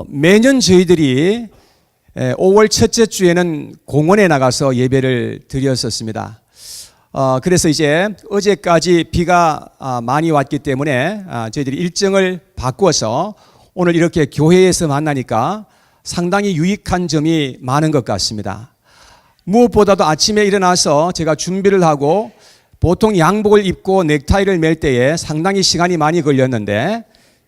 매년 저희들이 5월 첫째 주에는 공원에 나가서 예배를 드렸었습니다. 그래서 이제 어제까지 비가 많이 왔기 때문에 저희들이 일정을 바꾸어서 오늘 이렇게 교회에서 만나니까 상당히 유익한 점이 많은 것 같습니다. 무엇보다도 아침에 일어나서 제가 준비를 하고 보통 양복을 입고 넥타이를 맬 때에 상당히 시간이 많이 걸렸는데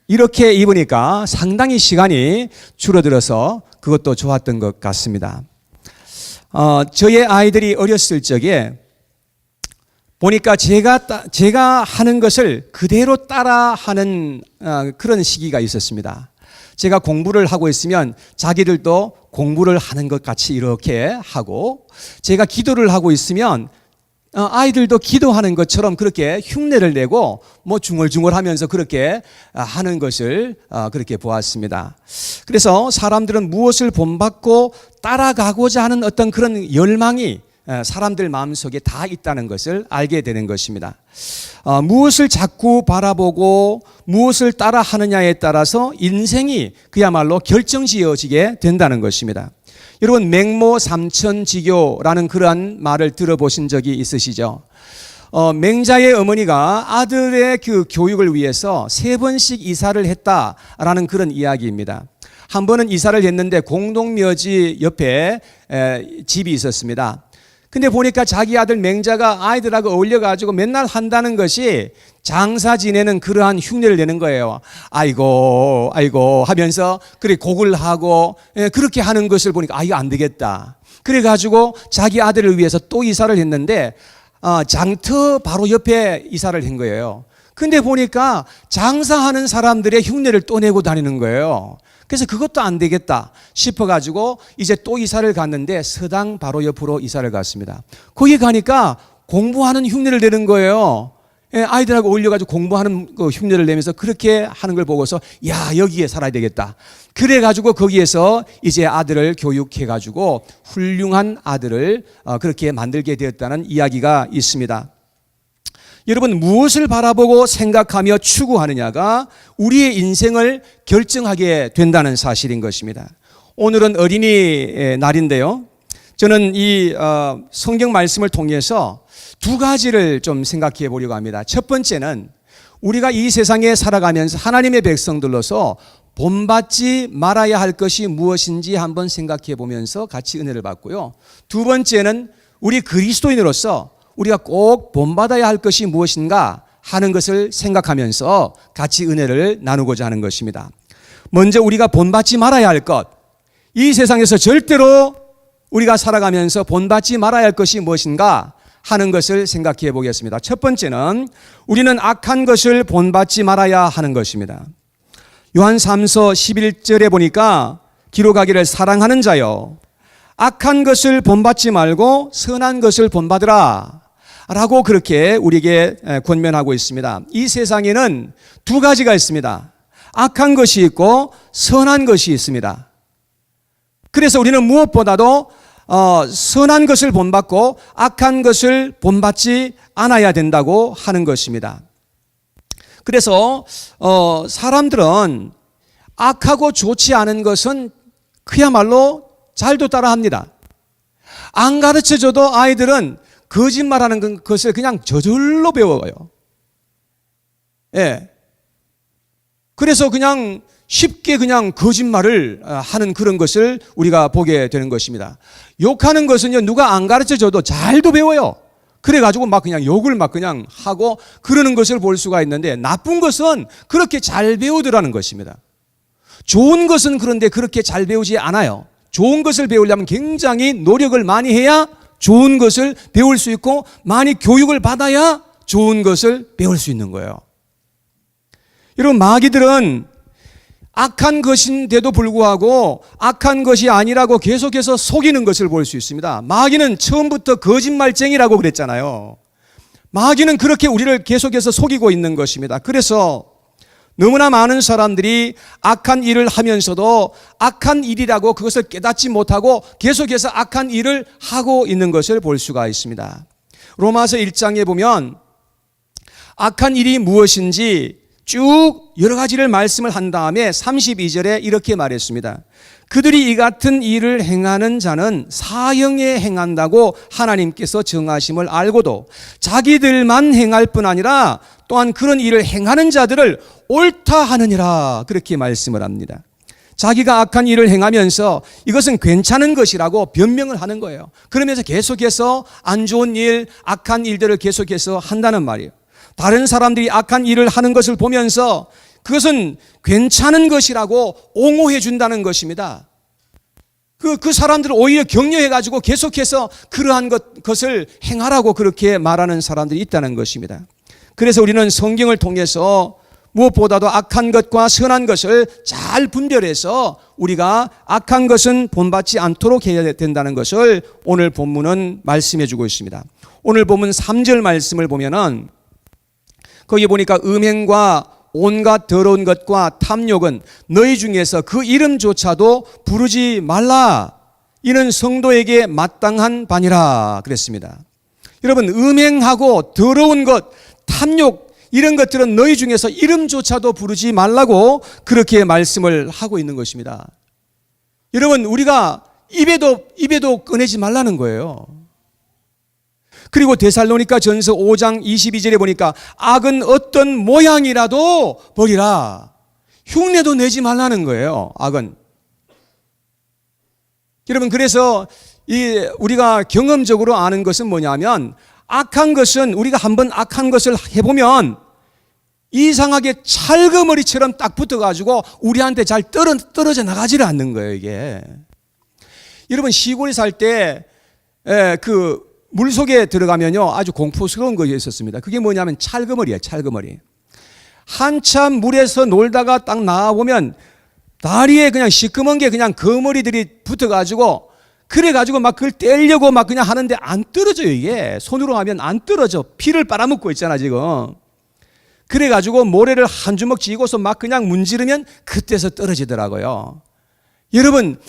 이렇게 입으니까 상당히 시간이 줄어들어서 그것도 좋았던 것 같습니다. 저의 아이들이 어렸을 적에 보니까 제가 하는 것을 그대로 따라하는 그런 시기가 있었습니다. 제가 공부를 하고 있으면 자기들도 공부를 하는 것 같이 이렇게 하고, 제가 기도를 하고 있으면 아이들도 기도하는 것처럼 그렇게 흉내를 내고 뭐 중얼중얼하면서 그렇게 하는 것을 그렇게 보았습니다. 그래서 사람들은 무엇을 본받고 따라가고자 하는 어떤 그런 열망이 사람들 마음속에 다 있다는 것을 알게 되는 것입니다. 무엇을 자꾸 바라보고 무엇을 따라하느냐에 따라서 인생이 그야말로 결정지어지게 된다는 것입니다. 여러분, 맹모 삼천지교라는 그러한 말을 들어보신 적이 있으시죠? 맹자의 어머니가 아들의 그 교육을 위해서 3번씩 이사를 했다라는 그런 이야기입니다. 한 번은 이사를 했는데 공동묘지 옆에 집이 있었습니다. 근데 보니까 자기 아들 맹자가 아이들하고 어울려가지고 맨날 한다는 것이 장사 지내는 그러한 흉내를 내는 거예요. 아이고 하면서 그래 곡을 하고 그렇게 하는 것을 보니까 이거 안 되겠다. 그래가지고 자기 아들을 위해서 또 이사를 했는데 장터 바로 옆에 이사를 한 거예요. 근데 보니까 장사하는 사람들의 흉내를 또 내고 다니는 거예요. 그래서 그것도 안 되겠다 싶어가지고 이제 또 이사를 갔는데 서당 바로 옆으로 이사를 갔습니다. 거기 가니까 공부하는 흉내를 내는 거예요. 아이들하고 어울려가지고 공부하는 그 흉내를 내면서 그렇게 하는 걸 보고서 야, 여기에 살아야 되겠다. 그래가지고 거기에서 이제 아들을 교육해가지고 훌륭한 아들을 그렇게 만들게 되었다는 이야기가 있습니다. 여러분, 무엇을 바라보고 생각하며 추구하느냐가 우리의 인생을 결정하게 된다는 사실인 것입니다. 오늘은 어린이 날인데요. 저는 이 성경 말씀을 통해서 두 가지를 좀 생각해 보려고 합니다. 첫 번째는 우리가 이 세상에 살아가면서 하나님의 백성들로서 본받지 말아야 할 것이 무엇인지 한번 생각해 보면서 같이 은혜를 받고요. 두 번째는 우리 그리스도인으로서 우리가 꼭 본받아야 할 것이 무엇인가 하는 것을 생각하면서 같이 은혜를 나누고자 하는 것입니다. 먼저 우리가 본받지 말아야 할 것, 이 세상에서 절대로 우리가 살아가면서 본받지 말아야 할 것이 무엇인가 하는 것을 생각해 보겠습니다. 첫 번째는 우리는 악한 것을 본받지 말아야 하는 것입니다. 요한 3서 11절에 보니까 기록하기를 사랑하는 자여 악한 것을 본받지 말고 선한 것을 본받으라 라고 그렇게 우리에게 권면하고 있습니다. 이 세상에는 두 가지가 있습니다. 악한 것이 있고 선한 것이 있습니다. 그래서 우리는 무엇보다도 선한 것을 본받고 악한 것을 본받지 않아야 된다고 하는 것입니다. 그래서 사람들은 악하고 좋지 않은 것은 그야말로 잘도 따라합니다. 안 가르쳐줘도 아이들은 거짓말하는 것을 그냥 저절로 배워요. 예. 그래서 그냥 쉽게 그냥 거짓말을 하는 그런 것을 우리가 보게 되는 것입니다. 욕하는 것은요, 누가 안 가르쳐줘도 잘도 배워요. 그래가지고 막 그냥 욕을 막 그냥 하고 그러는 것을 볼 수가 있는데, 나쁜 것은 그렇게 잘 배우더라는 것입니다. 좋은 것은 그런데 그렇게 잘 배우지 않아요. 좋은 것을 배우려면 굉장히 노력을 많이 해야 좋은 것을 배울 수 있고 많이 교육을 받아야 좋은 것을 배울 수 있는 거예요. 여러분, 마귀들은 악한 것인데도 불구하고 악한 것이 아니라고 계속해서 속이는 것을 볼 수 있습니다. 마귀는 처음부터 거짓말쟁이라고 그랬잖아요. 마귀는 그렇게 우리를 계속해서 속이고 있는 것입니다. 그래서 너무나 많은 사람들이 악한 일을 하면서도 악한 일이라고 그것을 깨닫지 못하고 계속해서 악한 일을 하고 있는 것을 볼 수가 있습니다. 로마서 1장에 보면 악한 일이 무엇인지 쭉 여러 가지를 말씀을 한 다음에 32절에 이렇게 말했습니다. 그들이 이 같은 일을 행하는 자는 사형에 행한다고 하나님께서 정하심을 알고도 자기들만 행할 뿐 아니라 또한 그런 일을 행하는 자들을 옳다 하느니라, 그렇게 말씀을 합니다. 자기가 악한 일을 행하면서 이것은 괜찮은 것이라고 변명을 하는 거예요. 그러면서 계속해서 안 좋은 일, 악한 일들을 계속해서 한다는 말이에요. 다른 사람들이 악한 일을 하는 것을 보면서 그것은 괜찮은 것이라고 옹호해 준다는 것입니다. 그 사람들을 오히려 격려해가지고 계속해서 그러한 것을 행하라고 그렇게 말하는 사람들이 있다는 것입니다. 그래서 우리는 성경을 통해서 무엇보다도 악한 것과 선한 것을 잘 분별해서 우리가 악한 것은 본받지 않도록 해야 된다는 것을 오늘 본문은 말씀해 주고 있습니다. 오늘 본문 3절 말씀을 보면은 거기 보니까 음행과 온갖 더러운 것과 탐욕은 너희 중에서 그 이름조차도 부르지 말라. 이는 성도에게 마땅한 바니라 그랬습니다. 여러분, 음행하고 더러운 것, 탐욕, 이런 것들은 너희 중에서 이름조차도 부르지 말라고 그렇게 말씀을 하고 있는 것입니다. 여러분, 우리가 입에도 꺼내지 말라는 거예요. 그리고 데살로니가 전서 5장 22절에 보니까 악은 어떤 모양이라도 버리라. 흉내도 내지 말라는 거예요. 악은. 여러분, 그래서 우리가 경험적으로 아는 것은 뭐냐면, 악한 것은 우리가 한번 악한 것을 해보면 이상하게 찰거머리처럼 딱 붙어가지고 우리한테 잘 떨어져 나가지를 않는 거예요, 이게. 여러분, 시골에 살 때 그 물속에 들어가면요 아주 공포스러운 것이 있었습니다. 그게 뭐냐면 찰거머리예요, 찰거머리. 한참 물에서 놀다가 딱 나와보면 다리에 그냥 시커먼 게 그냥 거머리들이 붙어가지고 그래가지고 막 그걸 떼려고 막 그냥 하는데 안 떨어져요, 이게. 손으로 하면 안 떨어져. 피를 빨아먹고 있잖아, 지금. 그래가지고 모래를 한 주먹 쥐고서 막 그냥 문지르면 그때서 떨어지더라고요. 여러분,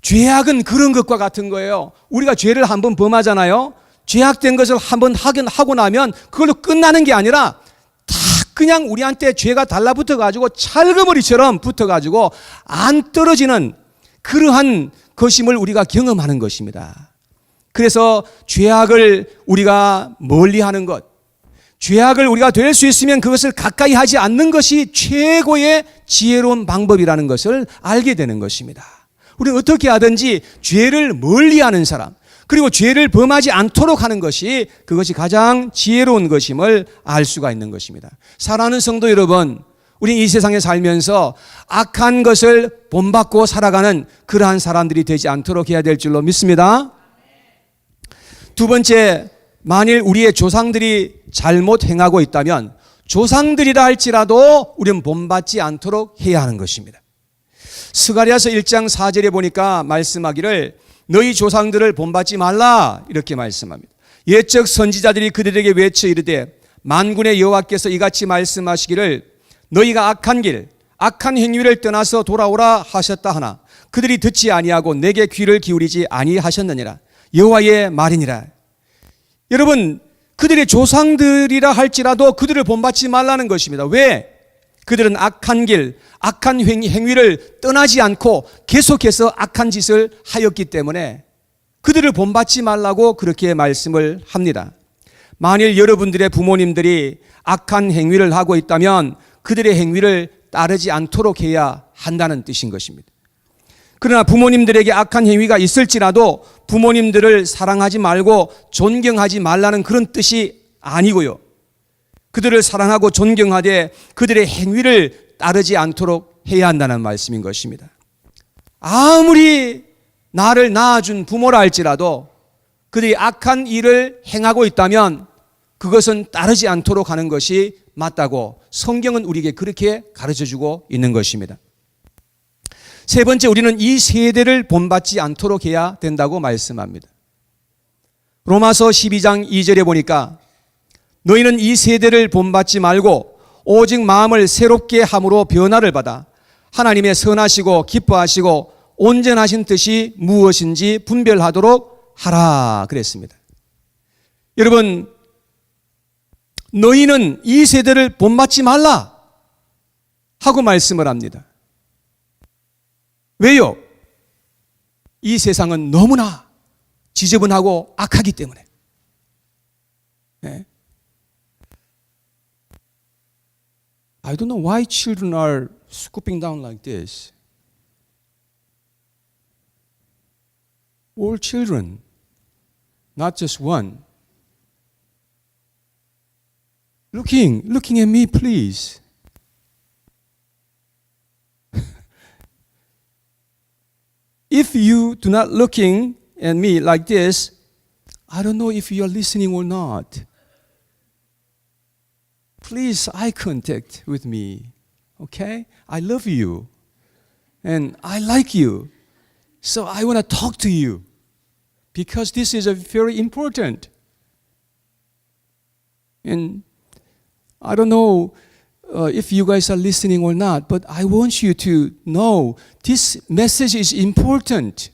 죄악은 그런 것과 같은 거예요. 우리가 죄를 한번 범하잖아요. 죄악된 것을 한번 하고 나면 그걸로 끝나는 게 아니라 다 그냥 우리한테 죄가 달라붙어가지고 찰거머리처럼 붙어가지고 안 떨어지는 그러한 것임을 우리가 경험하는 것입니다. 그래서 죄악을 우리가 멀리하는 것, 죄악을 우리가 될 수 있으면 그것을 가까이 하지 않는 것이 최고의 지혜로운 방법이라는 것을 알게 되는 것입니다. 우리는 어떻게 하든지 죄를 멀리하는 사람, 그리고 죄를 범하지 않도록 하는 것이 그것이 가장 지혜로운 것임을 알 수가 있는 것입니다. 사랑하는 성도 여러분, 우리는 이 세상에 살면서 악한 것을 본받고 살아가는 그러한 사람들이 되지 않도록 해야 될 줄로 믿습니다. 두 번째, 만일 우리의 조상들이 잘못 행하고 있다면 조상들이라 할지라도 우리는 본받지 않도록 해야 하는 것입니다. 스가랴서 1장 4절에 보니까 말씀하기를 너희 조상들을 본받지 말라 이렇게 말씀합니다. 옛적 선지자들이 그들에게 외쳐 이르되 만군의 여호와께서 이같이 말씀하시기를 너희가 악한 길, 악한 행위를 떠나서 돌아오라 하셨다 하나 그들이 듣지 아니하고 내게 귀를 기울이지 아니하셨느니라. 여호와의 말이니라. 여러분, 그들의 조상들이라 할지라도 그들을 본받지 말라는 것입니다. 왜? 그들은 악한 길, 악한 행위를 떠나지 않고 계속해서 악한 짓을 하였기 때문에 그들을 본받지 말라고 그렇게 말씀을 합니다. 만일 여러분들의 부모님들이 악한 행위를 하고 있다면 그들의 행위를 따르지 않도록 해야 한다는 뜻인 것입니다. 그러나 부모님들에게 악한 행위가 있을지라도 부모님들을 사랑하지 말고 존경하지 말라는 그런 뜻이 아니고요. 그들을 사랑하고 존경하되 그들의 행위를 따르지 않도록 해야 한다는 말씀인 것입니다. 아무리 나를 낳아준 부모라 할지라도 그들이 악한 일을 행하고 있다면 그것은 따르지 않도록 하는 것이 맞다고 성경은 우리에게 그렇게 가르쳐주고 있는 것입니다. 세 번째, 우리는 이 세대를 본받지 않도록 해야 된다고 말씀합니다. 로마서 12장 2절에 보니까 너희는 이 세대를 본받지 말고 오직 마음을 새롭게 함으로 변화를 받아 하나님의 선하시고 기뻐하시고 온전하신 뜻이 무엇인지 분별하도록 하라 그랬습니다. 여러분, 너희는 이 세대를 본받지 말라. 하고 말씀을 합니다. 왜요? 이 세상은 너무나 지저분하고 악하기 때문에. 네. I don't know why children are scooping down like this. All children, not just one. Looking at me, please. If you do not looking at me like this, I don't know if you are listening or not. Please eye contact with me, okay? I love you, and I like you, so I want to talk to you, because this is a very important. And I don't know if you guys are listening or not, but I want you to know this message is important.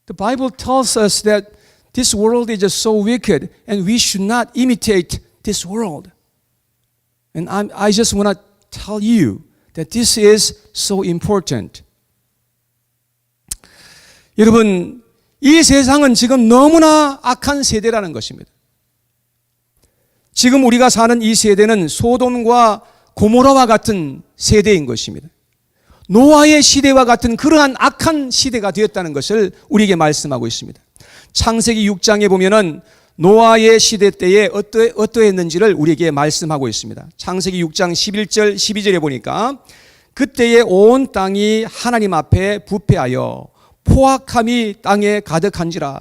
The Bible tells us that this world is just so wicked, and we should not imitate this world. And I just want to tell you that this is so important. 여러분, 이 세상은 지금 너무나 악한 세대라는 것입니다. 지금 우리가 사는 이 세대는 소돔과 고모라와 같은 세대인 것입니다. 노아의 시대와 같은 그러한 악한 시대가 되었다는 것을 우리에게 말씀하고 있습니다. 창세기 6장에 보면은 노아의 시대 때에 어떠했는지를 우리에게 말씀하고 있습니다. 창세기 6장 11절 12절에 보니까 그때에 온 땅이 하나님 앞에 부패하여 포악함이 땅에 가득한지라.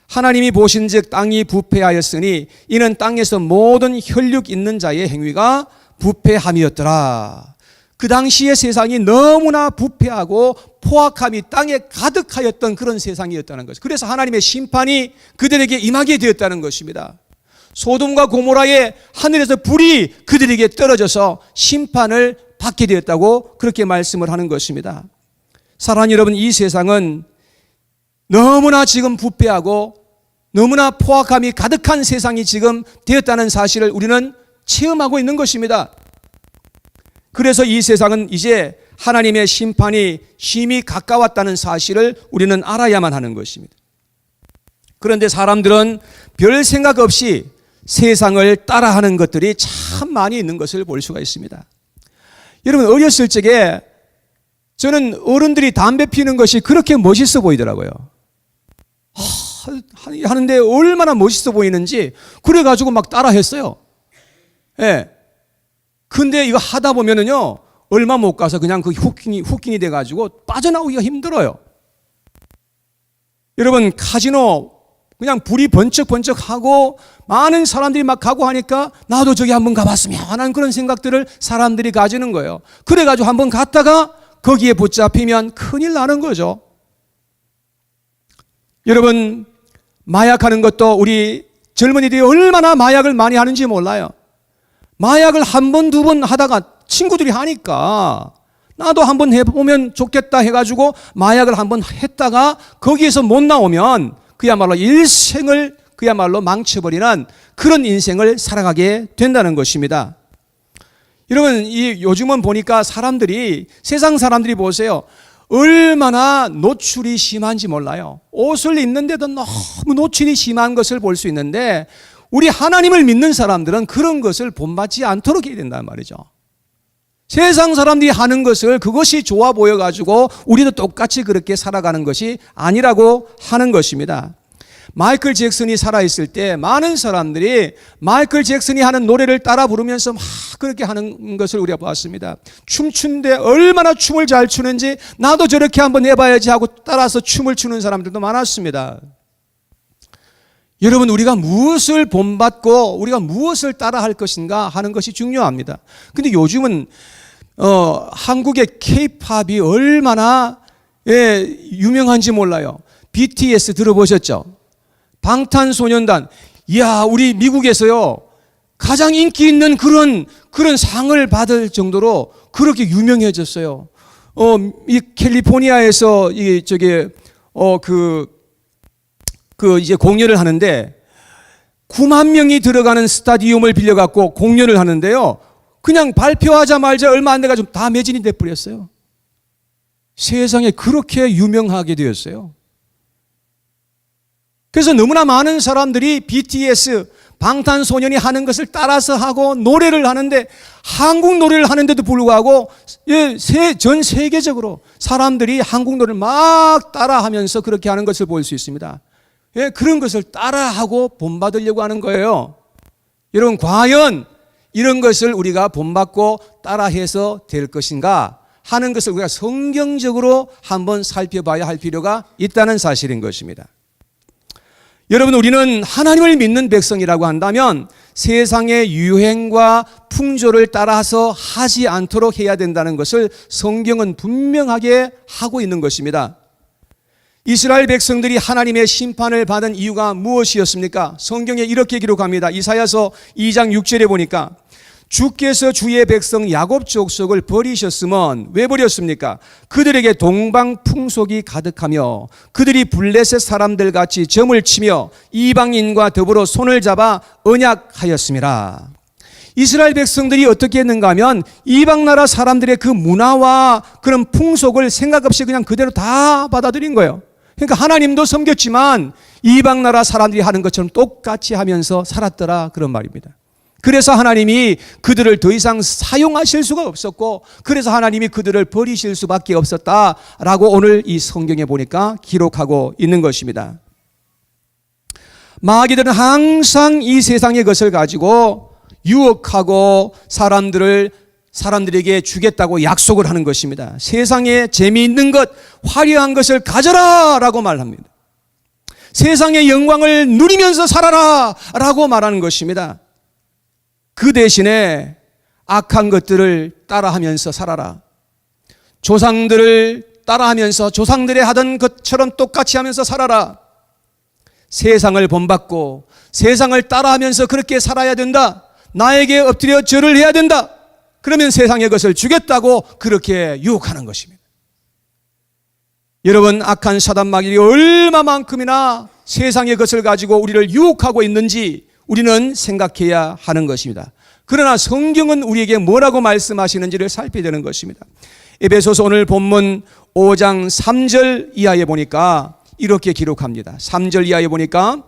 하나님이 보신즉 땅이 부패하였으니 이는 땅에서 모든 혈육 있는 자의 행위가 부패함이었더라. 그 당시의 세상이 너무나 부패하고 포악함이 땅에 가득하였던 그런 세상이었다는 것이죠. 그래서 하나님의 심판이 그들에게 임하게 되었다는 것입니다. 소돔과 고모라의 하늘에서 불이 그들에게 떨어져서 심판을 받게 되었다고 그렇게 말씀을 하는 것입니다. 사랑하는 여러분, 이 세상은 너무나 지금 부패하고 너무나 포악함이 가득한 세상이 지금 되었다는 사실을 우리는 체험하고 있는 것입니다. 그래서 이 세상은 이제 하나님의 심판이 심히 가까웠다는 사실을 우리는 알아야만 하는 것입니다. 그런데 사람들은 별 생각 없이 세상을 따라하는 것들이 참 많이 있는 것을 볼 수가 있습니다. 여러분, 어렸을 적에 저는 어른들이 담배 피우는 것이 그렇게 멋있어 보이더라고요. 하는데 얼마나 멋있어 보이는지 그래가지고 막 따라 했어요. 예. 근데 이거 하다 보면은요, 얼마 못 가서 그냥 그 후킹이 돼가지고 빠져나오기가 힘들어요. 여러분, 카지노 그냥 불이 번쩍번쩍하고 많은 사람들이 막 가고 하니까 나도 저기 한번 가봤으면 하는 그런 생각들을 사람들이 가지는 거예요. 그래가지고 한번 갔다가 거기에 붙잡히면 큰일 나는 거죠. 여러분, 마약하는 것도 우리 젊은이들이 얼마나 마약을 많이 하는지 몰라요. 마약을 한 번, 두 번 하다가 친구들이 하니까 나도 한번 해보면 좋겠다 해가지고 마약을 한번 했다가 거기에서 못 나오면 그야말로 일생을 그야말로 망쳐버리는 그런 인생을 살아가게 된다는 것입니다. 여러분, 요즘은 보니까 세상 사람들이 보세요. 얼마나 노출이 심한지 몰라요. 옷을 입는데도 너무 노출이 심한 것을 볼 수 있는데 우리 하나님을 믿는 사람들은 그런 것을 본받지 않도록 해야 된단 말이죠. 세상 사람들이 하는 것을 그것이 좋아 보여가지고 우리도 똑같이 그렇게 살아가는 것이 아니라고 하는 것입니다. 마이클 잭슨이 살아있을 때 많은 사람들이 마이클 잭슨이 하는 노래를 따라 부르면서 막 그렇게 하는 것을 우리가 봤습니다. 춤추는데 얼마나 춤을 잘 추는지 나도 저렇게 한번 해봐야지 하고 따라서 춤을 추는 사람들도 많았습니다. 여러분, 우리가 무엇을 본받고 우리가 무엇을 따라할 것인가 하는 것이 중요합니다. 근데 요즘은 한국의 K-팝이 얼마나 유명한지 몰라요. BTS 들어보셨죠? 방탄소년단. 이야, 우리 미국에서요 가장 인기 있는 그런 상을 받을 정도로 그렇게 유명해졌어요. 이 캘리포니아에서 이제 공연을 하는데 9만 명이 들어가는 스타디움을 빌려갖고 공연을 하는데요. 그냥 발표하자마자 얼마 안 돼가지고 다 매진이 돼버렸어요. 세상에 그렇게 유명하게 되었어요. 그래서 너무나 많은 사람들이 BTS, 방탄소년이 하는 것을 따라서 하고 노래를 하는데, 한국 노래를 하는데도 불구하고 전 세계적으로 사람들이 한국 노래를 막 따라하면서 그렇게 하는 것을 볼 수 있습니다. 그런 것을 따라하고 본받으려고 하는 거예요. 여러분, 과연 이런 것을 우리가 본받고 따라해서 될 것인가 하는 것을 우리가 성경적으로 한번 살펴봐야 할 필요가 있다는 사실인 것입니다. 여러분, 우리는 하나님을 믿는 백성이라고 한다면 세상의 유행과 풍조를 따라서 하지 않도록 해야 된다는 것을 성경은 분명하게 하고 있는 것입니다. 이스라엘 백성들이 하나님의 심판을 받은 이유가 무엇이었습니까? 성경에 이렇게 기록합니다. 이사야서 2장 6절에 보니까 주께서 주의 백성 야곱 족속을 버리셨으면 왜 버렸습니까? 그들에게 동방 풍속이 가득하며 그들이 블레셋 사람들 같이 점을 치며 이방인과 더불어 손을 잡아 언약하였습니다. 이스라엘 백성들이 어떻게 했는가 하면 이방 나라 사람들의 그 문화와 그런 풍속을 생각 없이 그냥 그대로 다 받아들인 거예요. 그러니까 하나님도 섬겼지만 이방 나라 사람들이 하는 것처럼 똑같이 하면서 살았더라, 그런 말입니다. 그래서 하나님이 그들을 더 이상 사용하실 수가 없었고, 그래서 하나님이 그들을 버리실 수밖에 없었다라고 오늘 이 성경에 보니까 기록하고 있는 것입니다. 마귀들은 항상 이 세상의 것을 가지고 유혹하고 사람들에게 주겠다고 약속을 하는 것입니다. 세상에 재미있는 것, 화려한 것을 가져라 라고 말합니다. 세상의 영광을 누리면서 살아라 라고 말하는 것입니다. 그 대신에 악한 것들을 따라하면서 살아라. 조상들을 따라하면서 조상들이 하던 것처럼 똑같이 하면서 살아라. 세상을 본받고 세상을 따라하면서 그렇게 살아야 된다. 나에게 엎드려 절을 해야 된다. 그러면 세상의 것을 주겠다고 그렇게 유혹하는 것입니다. 여러분, 악한 사단 마귀가 얼마만큼이나 세상의 것을 가지고 우리를 유혹하고 있는지 우리는 생각해야 하는 것입니다. 그러나 성경은 우리에게 뭐라고 말씀하시는지를 살펴야 되는 것입니다. 에베소서 오늘 본문 5장 3절 이하에 보니까 이렇게 기록합니다. 3절 이하에 보니까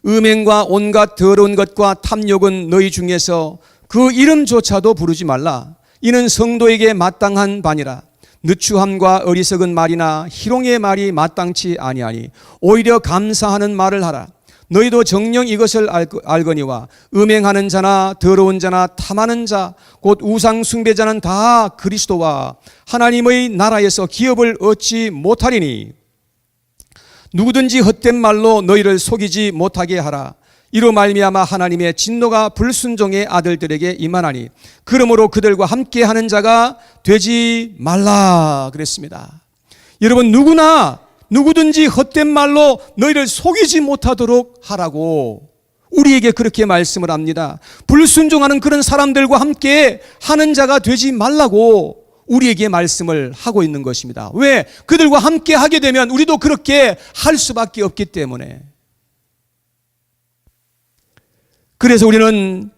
음행과 온갖 더러운 것과 탐욕은 너희 중에서 그 이름조차도 부르지 말라. 이는 성도에게 마땅한 바니라. 느추함과 어리석은 말이나 희롱의 말이 마땅치 아니하니 오히려 감사하는 말을 하라. 너희도 정녕 이것을 알거니와 음행하는 자나 더러운 자나 탐하는 자 곧 우상 숭배자는 다 그리스도와 하나님의 나라에서 기업을 얻지 못하리니 누구든지 헛된 말로 너희를 속이지 못하게 하라. 이로 말미암아 하나님의 진노가 불순종의 아들들에게 임하나니 그러므로 그들과 함께하는 자가 되지 말라 그랬습니다. 여러분, 누구든지 헛된 말로 너희를 속이지 못하도록 하라고 우리에게 그렇게 말씀을 합니다. 불순종하는 그런 사람들과 함께 하는 자가 되지 말라고 우리에게 말씀을 하고 있는 것입니다. 왜? 그들과 함께 하게 되면 우리도 그렇게 할 수밖에 없기 때문에. 그래서 우리는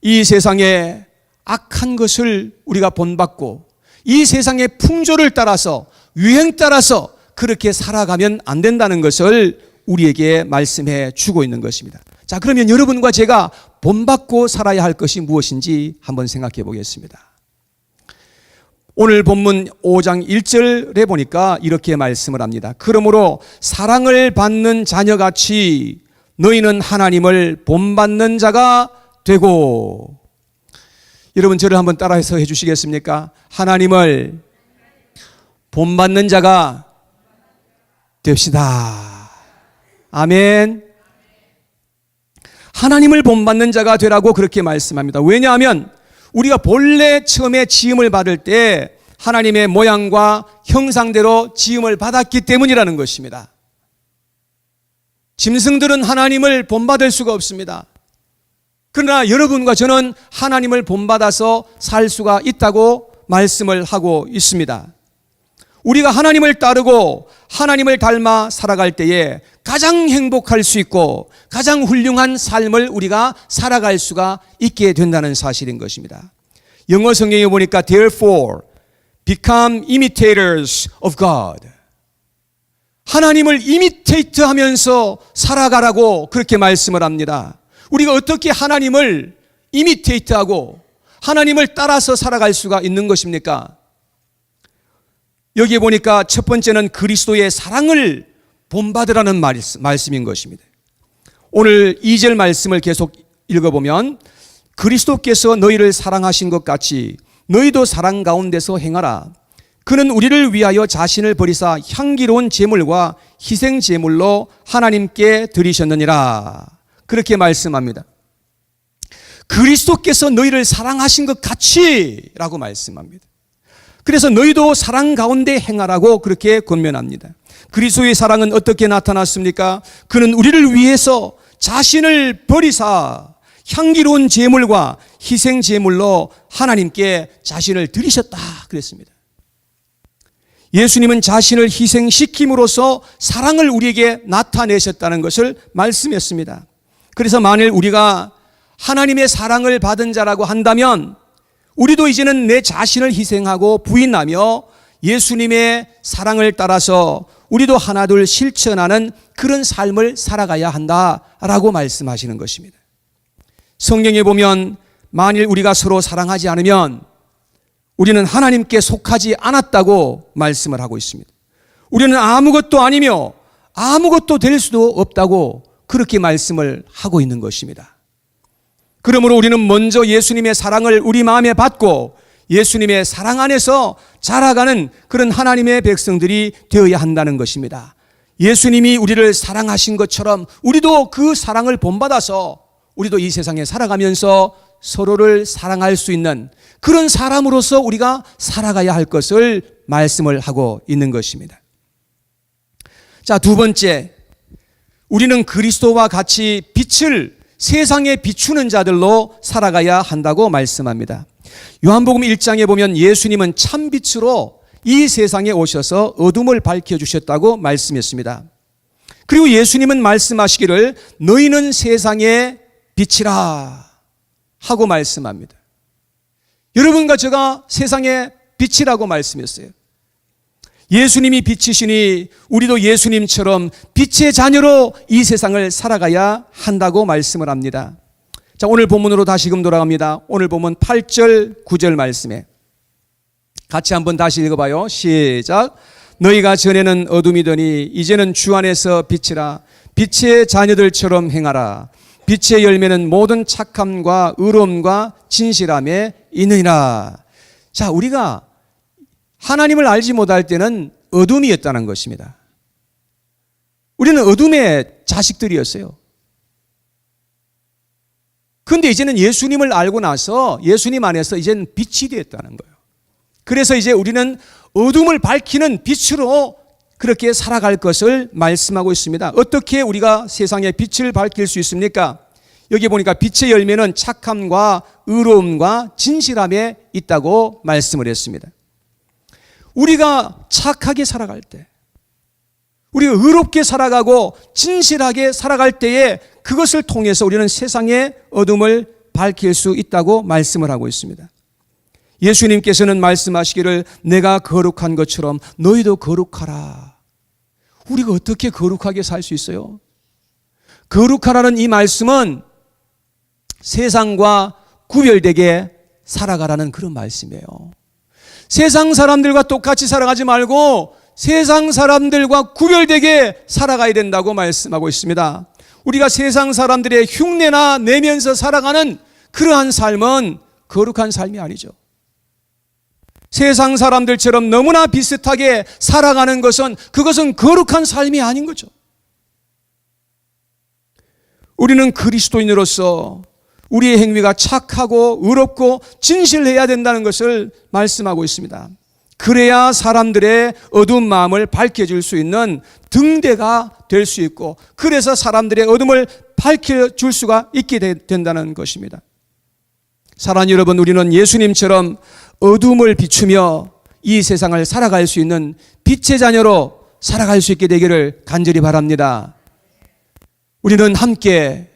이 세상에 악한 것을 우리가 본받고 이 세상의 풍조를 따라서 유행 따라서 그렇게 살아가면 안 된다는 것을 우리에게 말씀해 주고 있는 것입니다. 자, 그러면 여러분과 제가 본받고 살아야 할 것이 무엇인지 한번 생각해 보겠습니다. 오늘 본문 5장 1절에 보니까 이렇게 말씀을 합니다. 그러므로 사랑을 받는 자녀같이 너희는 하나님을 본받는 자가 되고. 여러분, 저를 한번 따라해서 해주시겠습니까? 하나님을 본받는 자가 됩시다. 아멘. 하나님을 본받는 자가 되라고 그렇게 말씀합니다. 왜냐하면 우리가 본래 처음에 지음을 받을 때 하나님의 모양과 형상대로 지음을 받았기 때문이라는 것입니다. 짐승들은 하나님을 본받을 수가 없습니다. 그러나 여러분과 저는 하나님을 본받아서 살 수가 있다고 말씀을 하고 있습니다. 우리가 하나님을 따르고 하나님을 닮아 살아갈 때에 가장 행복할 수 있고 가장 훌륭한 삶을 우리가 살아갈 수가 있게 된다는 사실인 것입니다. 영어 성경에 보니까 therefore become imitators of God. 하나님을 이미테이트 하면서 살아가라고 그렇게 말씀을 합니다. 우리가 어떻게 하나님을 이미테이트하고 하나님을 따라서 살아갈 수가 있는 것입니까? 여기에 보니까 첫 번째는 그리스도의 사랑을 본받으라는 말씀인 것입니다. 오늘 2절 말씀을 계속 읽어보면 그리스도께서 너희를 사랑하신 것 같이 너희도 사랑 가운데서 행하라. 그는 우리를 위하여 자신을 버리사 향기로운 제물과 희생 제물로 하나님께 드리셨느니라. 그렇게 말씀합니다. 그리스도께서 너희를 사랑하신 것 같이 라고 말씀합니다. 그래서 너희도 사랑 가운데 행하라고 그렇게 권면합니다. 그리스도의 사랑은 어떻게 나타났습니까? 그는 우리를 위해서 자신을 버리사 향기로운 제물과 희생 제물로 하나님께 자신을 드리셨다 그랬습니다. 예수님은 자신을 희생시킴으로써 사랑을 우리에게 나타내셨다는 것을 말씀했습니다. 그래서 만일 우리가 하나님의 사랑을 받은 자라고 한다면 우리도 이제는 내 자신을 희생하고 부인하며 예수님의 사랑을 따라서 우리도 하나둘 실천하는 그런 삶을 살아가야 한다라고 말씀하시는 것입니다. 성경에 보면 만일 우리가 서로 사랑하지 않으면 우리는 하나님께 속하지 않았다고 말씀을 하고 있습니다. 우리는 아무것도 아니며 아무것도 될 수도 없다고 그렇게 말씀을 하고 있는 것입니다. 그러므로 우리는 먼저 예수님의 사랑을 우리 마음에 받고 예수님의 사랑 안에서 자라가는 그런 하나님의 백성들이 되어야 한다는 것입니다. 예수님이 우리를 사랑하신 것처럼 우리도 그 사랑을 본받아서 우리도 이 세상에 살아가면서 서로를 사랑할 수 있는 그런 사람으로서 우리가 살아가야 할 것을 말씀을 하고 있는 것입니다. 자, 두 번째, 우리는 그리스도와 같이 빛을 세상에 비추는 자들로 살아가야 한다고 말씀합니다. 요한복음 1장에 보면 예수님은 참빛으로 이 세상에 오셔서 어둠을 밝혀주셨다고 말씀했습니다. 그리고 예수님은 말씀하시기를 너희는 세상의 빛이라 하고 말씀합니다. 여러분과 제가 세상의 빛이라고 말씀했어요. 예수님이 빛이시니 우리도 예수님처럼 빛의 자녀로 이 세상을 살아가야 한다고 말씀을 합니다. 자, 오늘 본문으로 다시금 돌아갑니다. 오늘 본문 8절, 9절 말씀에 같이 한번 다시 읽어봐요. 시작. 너희가 전에는 어둠이더니 이제는 주 안에서 빛이라. 빛의 자녀들처럼 행하라. 빛의 열매는 모든 착함과 의로움과 진실함에 있느니라. 자, 우리가 하나님을 알지 못할 때는 어둠이었다는 것입니다. 우리는 어둠의 자식들이었어요. 그런데 이제는 예수님을 알고 나서 예수님 안에서 이제는 빛이 되었다는 거예요. 그래서 이제 우리는 어둠을 밝히는 빛으로 그렇게 살아갈 것을 말씀하고 있습니다. 어떻게 우리가 세상에 빛을 밝힐 수 있습니까? 여기 보니까 빛의 열매는 착함과 의로움과 진실함에 있다고 말씀을 했습니다. 우리가 착하게 살아갈 때, 우리가 의롭게 살아가고 진실하게 살아갈 때에 그것을 통해서 우리는 세상의 어둠을 밝힐 수 있다고 말씀을 하고 있습니다. 예수님께서는 말씀하시기를 내가 거룩한 것처럼 너희도 거룩하라. 우리가 어떻게 거룩하게 살 수 있어요? 거룩하라는 이 말씀은 세상과 구별되게 살아가라는 그런 말씀이에요. 세상 사람들과 똑같이 살아가지 말고 세상 사람들과 구별되게 살아가야 된다고 말씀하고 있습니다. 우리가 세상 사람들의 흉내나 내면서 살아가는 그러한 삶은 거룩한 삶이 아니죠. 세상 사람들처럼 너무나 비슷하게 살아가는 것은 그것은 거룩한 삶이 아닌 거죠. 우리는 그리스도인으로서 우리의 행위가 착하고 의롭고 진실해야 된다는 것을 말씀하고 있습니다. 그래야 사람들의 어두운 마음을 밝혀줄 수 있는 등대가 될 수 있고 그래서 사람들의 어둠을 밝혀줄 수가 있게 된다는 것입니다. 사랑하는 여러분, 우리는 예수님처럼 어둠을 비추며 이 세상을 살아갈 수 있는 빛의 자녀로 살아갈 수 있게 되기를 간절히 바랍니다. 우리는 함께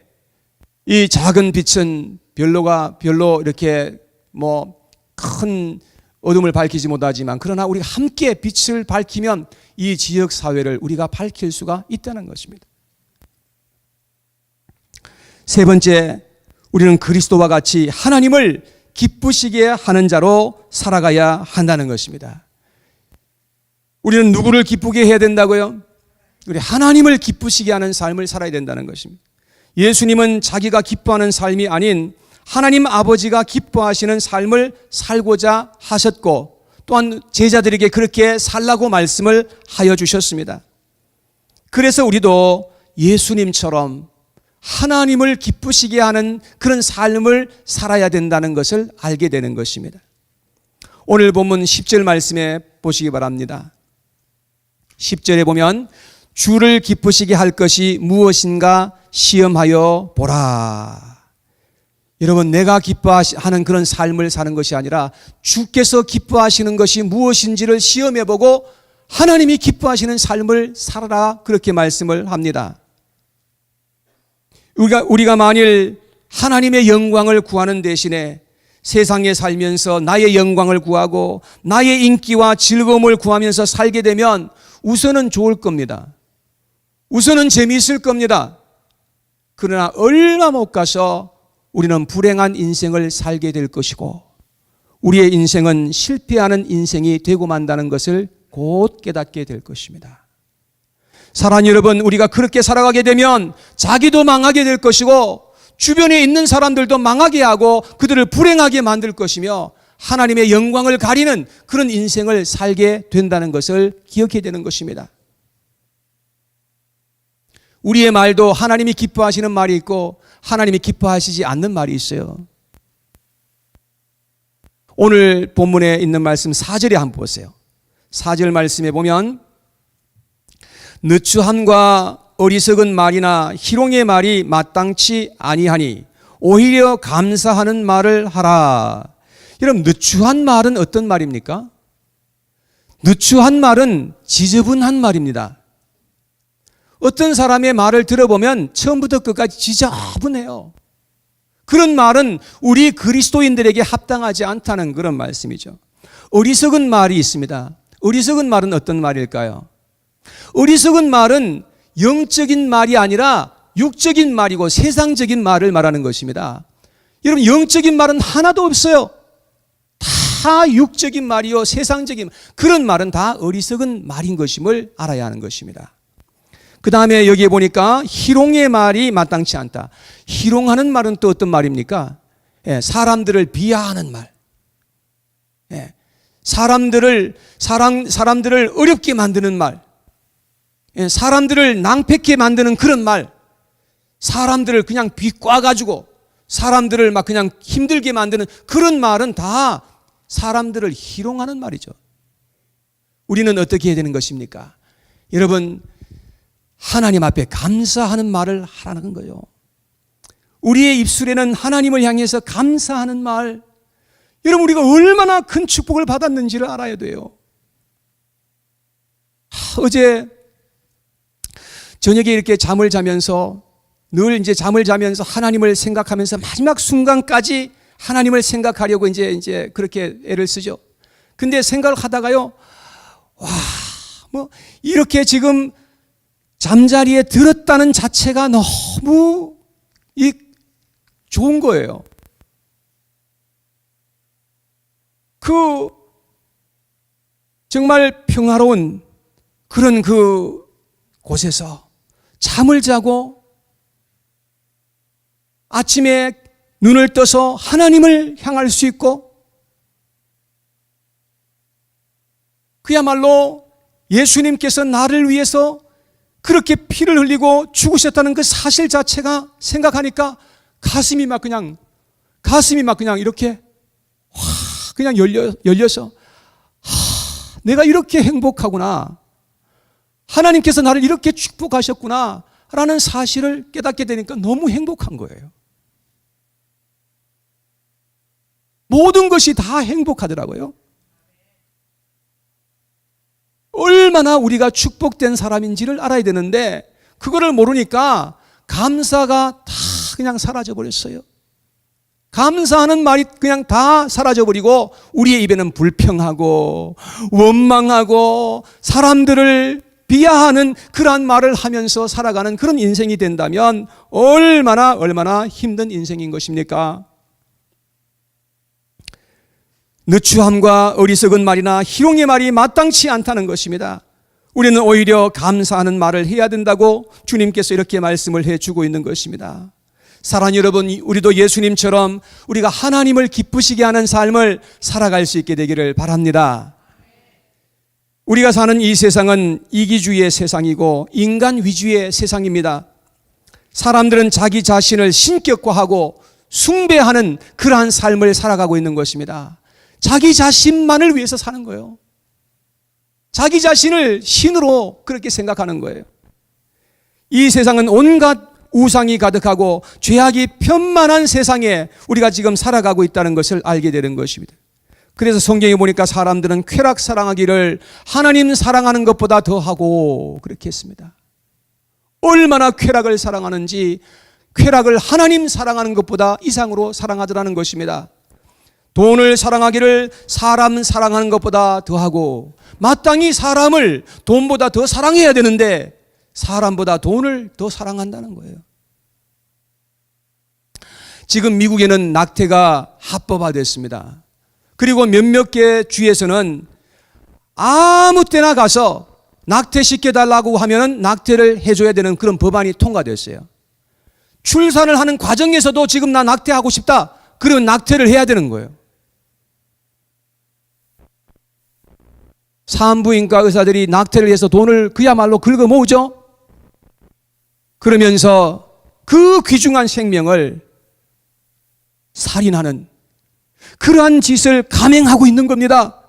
이 작은 빛은 별로 이렇게 큰 어둠을 밝히지 못하지만, 그러나 우리가 함께 빛을 밝히면 이 지역 사회를 우리가 밝힐 수가 있다는 것입니다. 세 번째, 우리는 그리스도와 같이 하나님을 기쁘시게 하는 자로 살아가야 한다는 것입니다. 우리는 누구를 기쁘게 해야 된다고요? 우리 하나님을 기쁘시게 하는 삶을 살아야 된다는 것입니다. 예수님은 자기가 기뻐하는 삶이 아닌 하나님 아버지가 기뻐하시는 삶을 살고자 하셨고, 또한 제자들에게 그렇게 살라고 말씀을 하여 주셨습니다. 그래서 우리도 예수님처럼 하나님을 기쁘시게 하는 그런 삶을 살아야 된다는 것을 알게 되는 것입니다. 오늘 본문 10절 말씀에 보시기 바랍니다. 10절에 보면 주를 기쁘시게 할 것이 무엇인가 시험하여 보라. 여러분, 내가 기뻐하는 그런 삶을 사는 것이 아니라 주께서 기뻐하시는 것이 무엇인지를 시험해보고 하나님이 기뻐하시는 삶을 살아라, 그렇게 말씀을 합니다. 우리가 만일 하나님의 영광을 구하는 대신에 세상에 살면서 나의 영광을 구하고 나의 인기와 즐거움을 구하면서 살게 되면 우선은 좋을 겁니다. 우선은 재미있을 겁니다. 그러나 얼마 못 가서 우리는 불행한 인생을 살게 될 것이고, 우리의 인생은 실패하는 인생이 되고 만다는 것을 곧 깨닫게 될 것입니다. 사랑하는 여러분, 우리가 그렇게 살아가게 되면 자기도 망하게 될 것이고 주변에 있는 사람들도 망하게 하고 그들을 불행하게 만들 것이며 하나님의 영광을 가리는 그런 인생을 살게 된다는 것을 기억해야 되는 것입니다. 우리의 말도 하나님이 기뻐하시는 말이 있고 하나님이 기뻐하시지 않는 말이 있어요. 오늘 본문에 있는 말씀 4절에 한번 보세요. 4절 말씀에 보면 느추함과 어리석은 말이나 희롱의 말이 마땅치 아니하니 오히려 감사하는 말을 하라. 여러분, 느추한 말은 어떤 말입니까? 느추한 말은 지저분한 말입니다. 어떤 사람의 말을 들어보면 처음부터 끝까지 지저분해요. 그런 말은 우리 그리스도인들에게 합당하지 않다는 그런 말씀이죠. 어리석은 말이 있습니다. 어리석은 말은 어떤 말일까요? 어리석은 말은 영적인 말이 아니라 육적인 말이고 세상적인 말을 말하는 것입니다. 여러분, 영적인 말은 하나도 없어요. 다 육적인 말이요, 세상적인 그런 말은 다 어리석은 말인 것임을 알아야 하는 것입니다. 그 다음에 여기에 보니까 희롱의 말이 마땅치 않다. 희롱하는 말은 또 어떤 말입니까? 사람들을 비하하는 말, 사람들을 어렵게 만드는 말, 사람들을 낭패케 만드는 그런 말, 사람들을 그냥 비꼬아가지고 사람들을 막 그냥 힘들게 만드는 그런 말은 다 사람들을 희롱하는 말이죠. 우리는 어떻게 해야 되는 것입니까? 여러분, 하나님 앞에 감사하는 말을 하라는 거예요. 우리의 입술에는 하나님을 향해서 감사하는 말, 여러분, 우리가 얼마나 큰 축복을 받았는지를 알아야 돼요. 어제 저녁에 이렇게 잠을 자면서 늘 이제 잠을 자면서 하나님을 생각하면서 마지막 순간까지 하나님을 생각하려고 이제 그렇게 애를 쓰죠. 근데 생각을 하다가요, 이렇게 지금 잠자리에 들었다는 자체가 너무 좋은 거예요. 정말 평화로운 그런 곳에서 잠을 자고 아침에 눈을 떠서 하나님을 향할 수 있고, 그야말로 예수님께서 나를 위해서 그렇게 피를 흘리고 죽으셨다는 그 사실 자체가 생각하니까 가슴이 막 그냥 이렇게 그냥 열려서 내가 이렇게 행복하구나, 하나님께서 나를 이렇게 축복하셨구나 라는 사실을 깨닫게 되니까 너무 행복한 거예요. 모든 것이 다 행복하더라고요. 얼마나 우리가 축복된 사람인지를 알아야 되는데 그거를 모르니까 감사가 다 그냥 사라져 버렸어요. 감사하는 말이 그냥 다 사라져 버리고 우리의 입에는 불평하고 원망하고 사람들을 비하하는 그러한 말을 하면서 살아가는 그런 인생이 된다면 얼마나 힘든 인생인 것입니까? 느추함과 어리석은 말이나 희롱의 말이 마땅치 않다는 것입니다. 우리는 오히려 감사하는 말을 해야 된다고 주님께서 이렇게 말씀을 해주고 있는 것입니다. 사랑하는 여러분, 우리도 예수님처럼 우리가 하나님을 기쁘시게 하는 삶을 살아갈 수 있게 되기를 바랍니다. 우리가 사는 이 세상은 이기주의의 세상이고 인간 위주의 세상입니다. 사람들은 자기 자신을 신격화하고 숭배하는 그러한 삶을 살아가고 있는 것입니다. 자기 자신만을 위해서 사는 거예요. 자기 자신을 신으로 그렇게 생각하는 거예요. 이 세상은 온갖 우상이 가득하고 죄악이 편만한 세상에 우리가 지금 살아가고 있다는 것을 알게 되는 것입니다. 그래서 성경에 보니까 사람들은 쾌락 사랑하기를 하나님 사랑하는 것보다 더하고 그렇게 했습니다. 얼마나 쾌락을 사랑하는지 쾌락을 하나님 사랑하는 것보다 이상으로 사랑하더라는 것입니다. 돈을 사랑하기를 사람 사랑하는 것보다 더하고 마땅히 사람을 돈보다 더 사랑해야 되는데 사람보다 돈을 더 사랑한다는 거예요. 지금 미국에는 낙태가 합법화됐습니다. 그리고 몇몇 개 주에서는 아무 때나 가서 낙태시켜달라고 하면 낙태를 해줘야 되는 그런 법안이 통과됐어요. 출산을 하는 과정에서도 지금 나 낙태하고 싶다. 그러면 낙태를 해야 되는 거예요. 산부인과 의사들이 낙태를 해서 돈을 그야말로 긁어 모으죠. 그러면서 그 귀중한 생명을 살인하는 그러한 짓을 감행하고 있는 겁니다.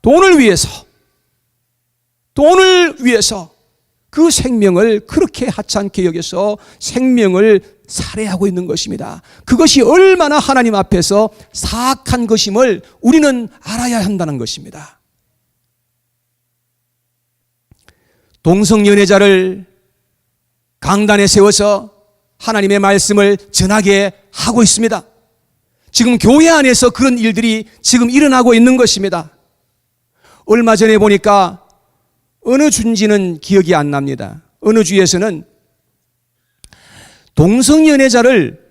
돈을 위해서 그 생명을 그렇게 하찮게 여겨서 생명을 살해하고 있는 것입니다. 그것이 얼마나 하나님 앞에서 사악한 것임을 우리는 알아야 한다는 것입니다. 동성연애자를 강단에 세워서 하나님의 말씀을 전하게 하고 있습니다. 지금 교회 안에서 그런 일들이 지금 일어나고 있는 것입니다. 얼마 전에 보니까 어느 주인지는 기억이 안 납니다. 어느 주에서는 동성연애자를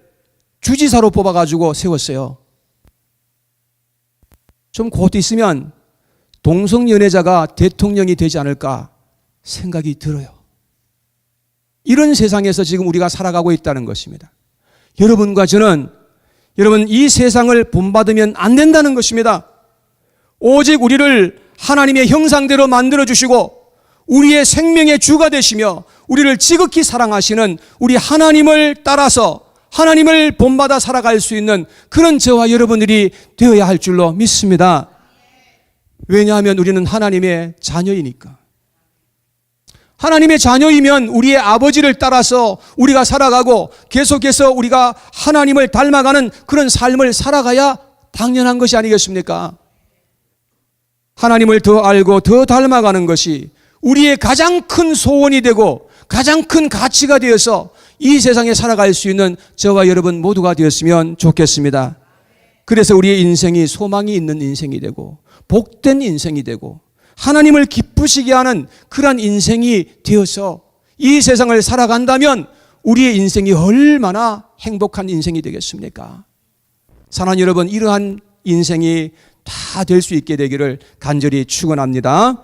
주지사로 뽑아가지고 세웠어요. 좀 곧 있으면 동성연애자가 대통령이 되지 않을까 생각이 들어요. 이런 세상에서 지금 우리가 살아가고 있다는 것입니다. 여러분과 저는 여러분 이 세상을 본받으면 안 된다는 것입니다. 오직 우리를 하나님의 형상대로 만들어주시고 우리의 생명의 주가 되시며 우리를 지극히 사랑하시는 우리 하나님을 따라서 하나님을 본받아 살아갈 수 있는 그런 저와 여러분들이 되어야 할 줄로 믿습니다. 왜냐하면 우리는 하나님의 자녀이니까. 하나님의 자녀이면 우리의 아버지를 따라서 우리가 살아가고 계속해서 우리가 하나님을 닮아가는 그런 삶을 살아가야 당연한 것이 아니겠습니까? 하나님을 더 알고 더 닮아가는 것이 우리의 가장 큰 소원이 되고 가장 큰 가치가 되어서 이 세상에 살아갈 수 있는 저와 여러분 모두가 되었으면 좋겠습니다. 그래서 우리의 인생이 소망이 있는 인생이 되고 복된 인생이 되고 하나님을 기쁘시게 하는 그러한 인생이 되어서 이 세상을 살아간다면 우리의 인생이 얼마나 행복한 인생이 되겠습니까? 사랑하는 여러분, 이러한 인생이 다 될 수 있게 되기를 간절히 축원합니다.